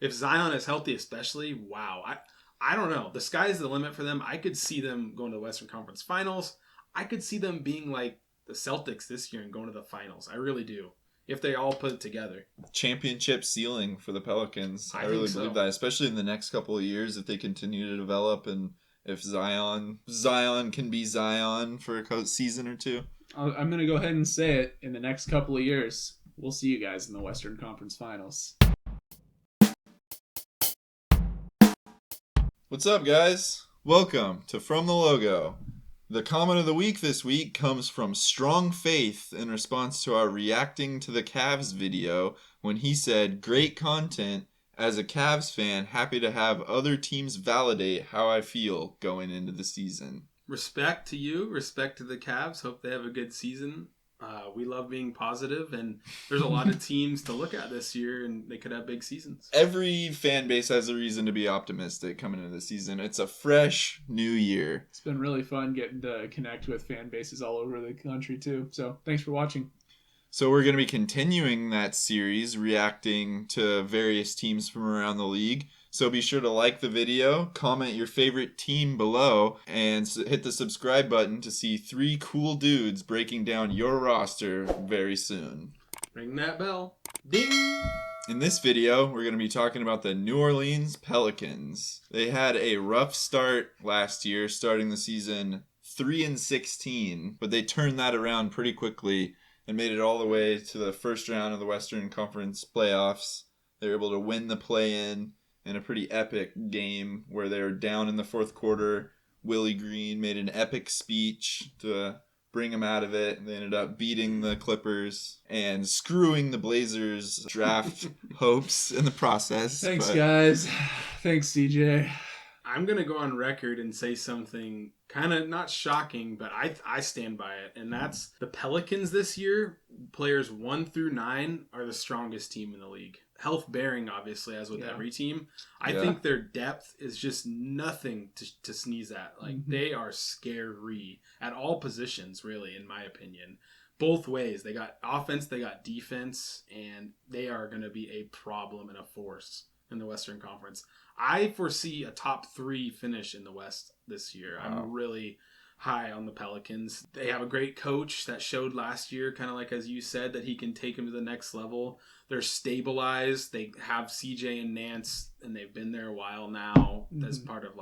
If Zion is healthy, especially, wow. I don't know. The sky's the limit for them. I could see them going to the Western Conference Finals. I could see them being like the Celtics this year and going to the finals. I really do. If they all put it together. Championship ceiling for the Pelicans. I really believe that, especially in the next couple of years if they continue to develop and if Zion can be Zion for a season or two. I'm going to go ahead and say it. In the next couple of years, we'll see you guys in the Western Conference Finals. What's up, guys? Welcome to From the Logo. The comment of the week this week comes from Strong Faith in response to our reacting to the Cavs video when he said, "Great content. As a Cavs fan, happy to have other teams validate how I feel going into the season." Respect to you. Respect to the Cavs. Hope they have a good season. We love being positive, and there's a lot of teams to look at this year, and they could have big seasons. Every fan base has a reason to be optimistic coming into the season. It's a fresh new year. It's been really fun getting to connect with fan bases all over the country, too. So thanks for watching. So we're going to be continuing that series, reacting to various teams from around the league. So be sure to like the video, comment your favorite team below, and hit the subscribe button to see 3 cool dudes breaking down your roster very soon. Ring that bell. Ding! In this video, we're going to be talking about the New Orleans Pelicans. They had a rough start last year, starting the season 3-16, but they turned that around pretty quickly and made it all the way to the first round of the Western Conference playoffs. They were able to win the play-in in a pretty epic game where they were down in the fourth quarter. Willie Green made an epic speech to bring them out of it. They ended up beating the Clippers and screwing the Blazers' draft hopes in the process. Thanks, guys. Thanks, CJ. I'm going to go on record and say something kind of not shocking, but I stand by it. And that's the Pelicans this year, players 1 through 9 are the strongest team in the league. Health bearing, obviously, as with every team. I think their depth is just nothing to sneeze at. Like, they are scary at all positions, really, in my opinion. Both ways. They got offense, they got defense, and they are going to be a problem and a force in the Western Conference. I foresee a top 3 finish in the West this year. Wow. I'm really high on the Pelicans. They have a great coach that showed last year, kind of like as you said, that he can take them to the next level. They're stabilized. They have CJ and Nance, and they've been there a while now as part of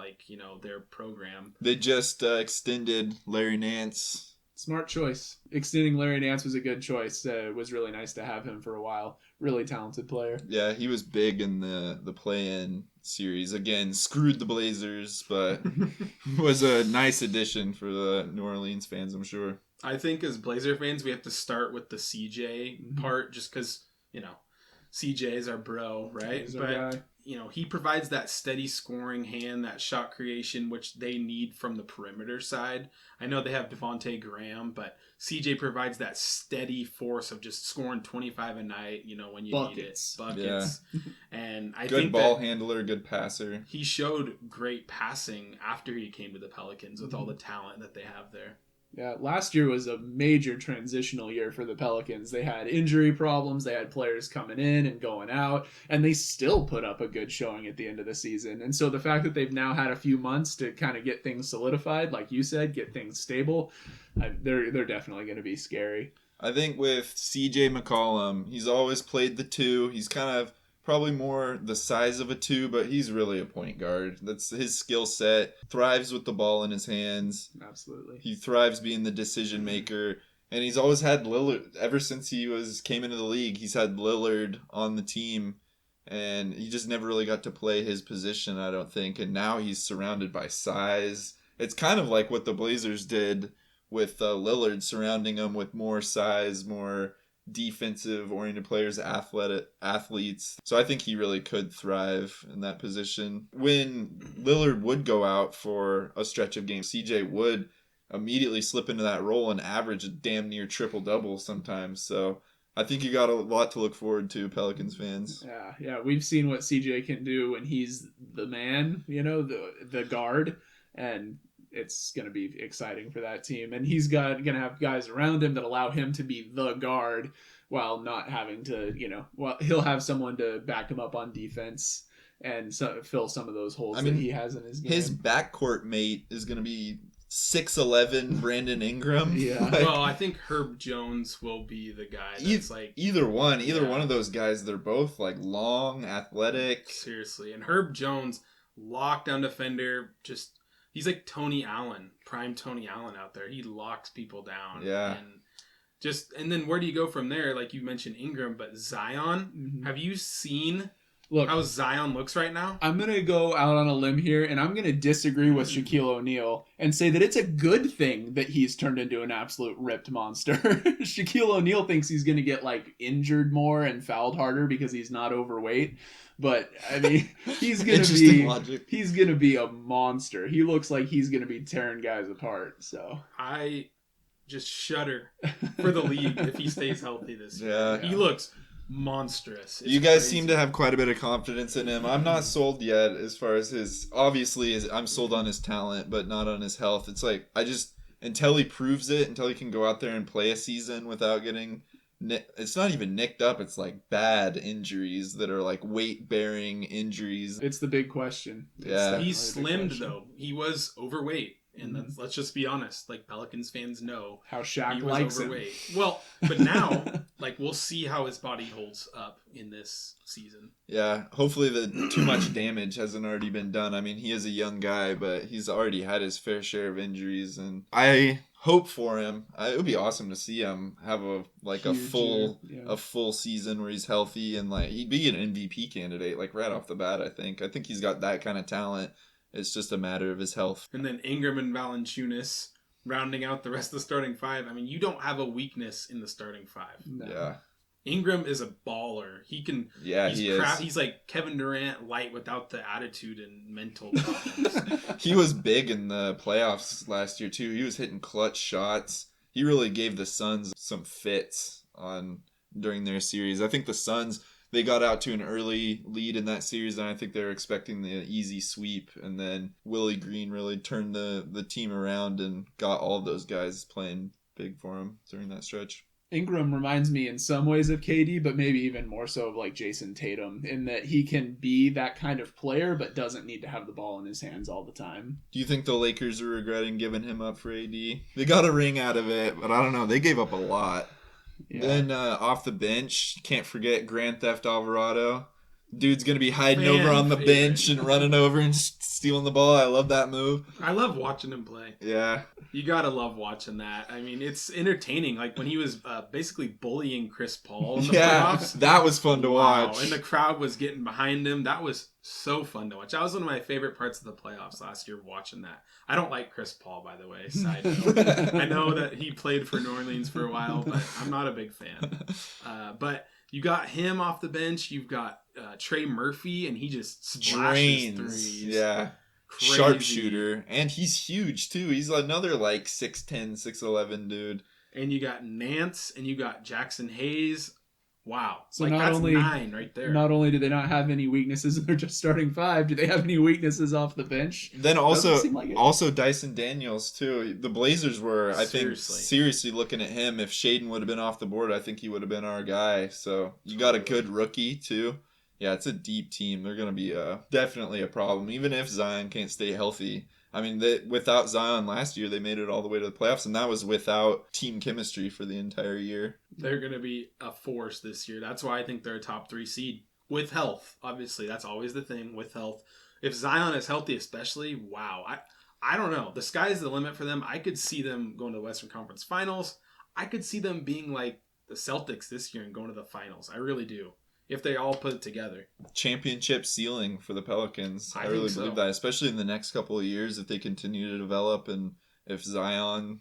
their program. They just extended Larry Nance. Smart choice. Extending Larry Nance was a good choice. It was really nice to have him for a while. Really talented player. Yeah, he was big in the play-in series. Again, screwed the Blazers, but was a nice addition for the New Orleans fans, I'm sure. I think as Blazer fans, we have to start with the CJ part just because, CJ is our bro, right? He's our guy. He provides that steady scoring hand, that shot creation, which they need from the perimeter side. I know they have Devontae Graham, but CJ provides that steady force of just scoring 25 a night, when you need it. Buckets. Yeah. And I think good ball handler, good passer. He showed great passing after he came to the Pelicans with all the talent that they have there. Yeah, last year was a major transitional year for the Pelicans. They had injury problems, they had players coming in and going out, and they still put up a good showing at the end of the season. And so the fact that they've now had a few months to kind of get things solidified, like you said, get things stable, they're definitely going to be scary. I think with CJ McCollum, he's always played the 2. He's kind of probably more the size of a 2, but he's really a point guard. That's his skill set. Thrives with the ball in his hands. Absolutely. He thrives being the decision maker. And he's always had Lillard. Ever since he came into the league, he's had Lillard on the team. And he just never really got to play his position, I don't think. And now he's surrounded by size. It's kind of like what the Blazers did with Lillard, surrounding him with more size, more defensive oriented players, athletes. So I think he really could thrive in that position. When Lillard would go out for a stretch of games, CJ would immediately slip into that role and average a damn near triple-double sometimes. So I think you got a lot to look forward to, Pelicans fans. Yeah, we've seen what CJ can do when he's the man, the guard, and it's going to be exciting for that team. And he's going to have guys around him that allow him to be the guard while not having to, he'll have someone to back him up on defense and fill some of those holes that he has in his game. His backcourt mate is going to be 6'11" Brandon Ingram. Yeah. Well, I think Herb Jones will be the guy that's either one of those guys. They're both like long, athletic. Seriously, and Herb Jones, lockdown defender, he's like Tony Allen, prime Tony Allen out there. He locks people down. Yeah. And then where do you go from there? Like you mentioned Ingram, but Zion, have you seen how Zion looks right now? I'm going to go out on a limb here, and I'm going to disagree with Shaquille O'Neal and say that it's a good thing that he's turned into an absolute ripped monster. Shaquille O'Neal thinks he's going to get like injured more and fouled harder because he's not overweight. But I mean, he's going to be a monster. He looks like he's going to be tearing guys apart. So I just shudder for the league if he stays healthy this year. Yeah. He looks monstrous. You guys seem to have quite a bit of confidence in him. I'm not sold yet as far as I'm sold on his talent, but not on his health. It's like, until he proves it, until he can go out there and play a season without getting, it's not even nicked up, it's like bad injuries that are like weight-bearing injuries. It's the big question. Yeah. He's slimmed, though. He was overweight. And let's just be honest, like Pelicans fans know how Shaq he was likes overweight. him. Well, but now, like we'll see how his body holds up in this season. Yeah, hopefully the too much damage hasn't already been done. I mean, he is a young guy, but he's already had his fair share of injuries, and I hope for him. It would be awesome to see him have a full season where he's healthy, and like he'd be an MVP candidate like right off the bat. I think he's got that kind of talent. It's just a matter of his health. And then Ingram and Valanciunas rounding out the rest of the starting five. I mean, you don't have a weakness in the starting five. No. Yeah. Ingram is a baller. He can. Yeah, he is. He's like Kevin Durant light without the attitude and mental problems. He was big in the playoffs last year too. He was hitting clutch shots. He really gave the Suns some fits during their series. I think the Suns, they got out to an early lead in that series, and I think they were expecting the easy sweep. And then Willie Green really turned the team around and got all of those guys playing big for him during that stretch. Ingram reminds me in some ways of KD, but maybe even more so of like Jason Tatum, in that he can be that kind of player, but doesn't need to have the ball in his hands all the time. Do you think the Lakers are regretting giving him up for AD? They got a ring out of it, but I don't know. They gave up a lot. Yeah. Then off the bench, can't forget Grand Theft Alvarado. Dude's going to be hiding over on the bench and running over and stealing the ball. I love that move. I love watching him play. Yeah. You got to love watching that. I mean, it's entertaining. Like when he was basically bullying Chris Paul in the playoffs. That was fun to watch. And the crowd was getting behind him. That was so fun to watch. That was one of my favorite parts of the playoffs last year, watching that. I don't like Chris Paul, by the way. Side note. I know that he played for New Orleans for a while, but I'm not a big fan. But you got him off the bench. You've got Trey Murphy, and he just splashes threes. Yeah. Crazy. Sharpshooter. And he's huge, too. He's another, like, 6'10", 6'11" dude. And you got Nance, and you got Jackson Hayes. Wow. So like, that's 9 right there. Not only do they not have any weaknesses in their just starting five, do they have any weaknesses off the bench? Then also Dyson Daniels, too. The Blazers were, I think, seriously looking at him. If Shaden would have been off the board, I think he would have been our guy. So you got a good rookie, too. Yeah, it's a deep team. They're going to be definitely a problem, even if Zion can't stay healthy. I mean, without Zion last year, they made it all the way to the playoffs, and that was without team chemistry for the entire year. They're going to be a force this year. That's why I think they're a top 3 seed. With health, obviously. That's always the thing, with health. If Zion is healthy especially, wow. I don't know. The sky's the limit for them. I could see them going to the Western Conference Finals. I could see them being like the Celtics this year and going to the finals. I really do. If they all put it together. Championship ceiling for the Pelicans. I really believe that, especially in the next couple of years if they continue to develop and if Zion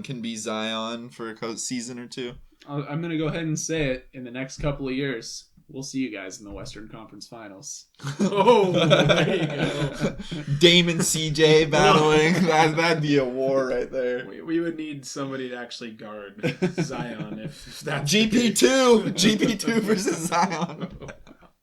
can be Zion for a season or two. I'm going to go ahead and say it. In the next couple of years, we'll see you guys in the Western Conference Finals. Oh, there you go. Dame and CJ battling. That'd be a war right there. We would need somebody to actually guard Zion if that's GP2 versus Zion.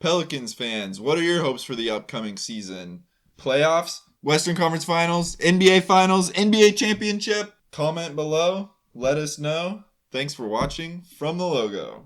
Pelicans fans, what are your hopes for the upcoming season? Playoffs? Western Conference Finals? NBA Finals? NBA Championship? Comment below. Let us know. Thanks for watching From the Logo.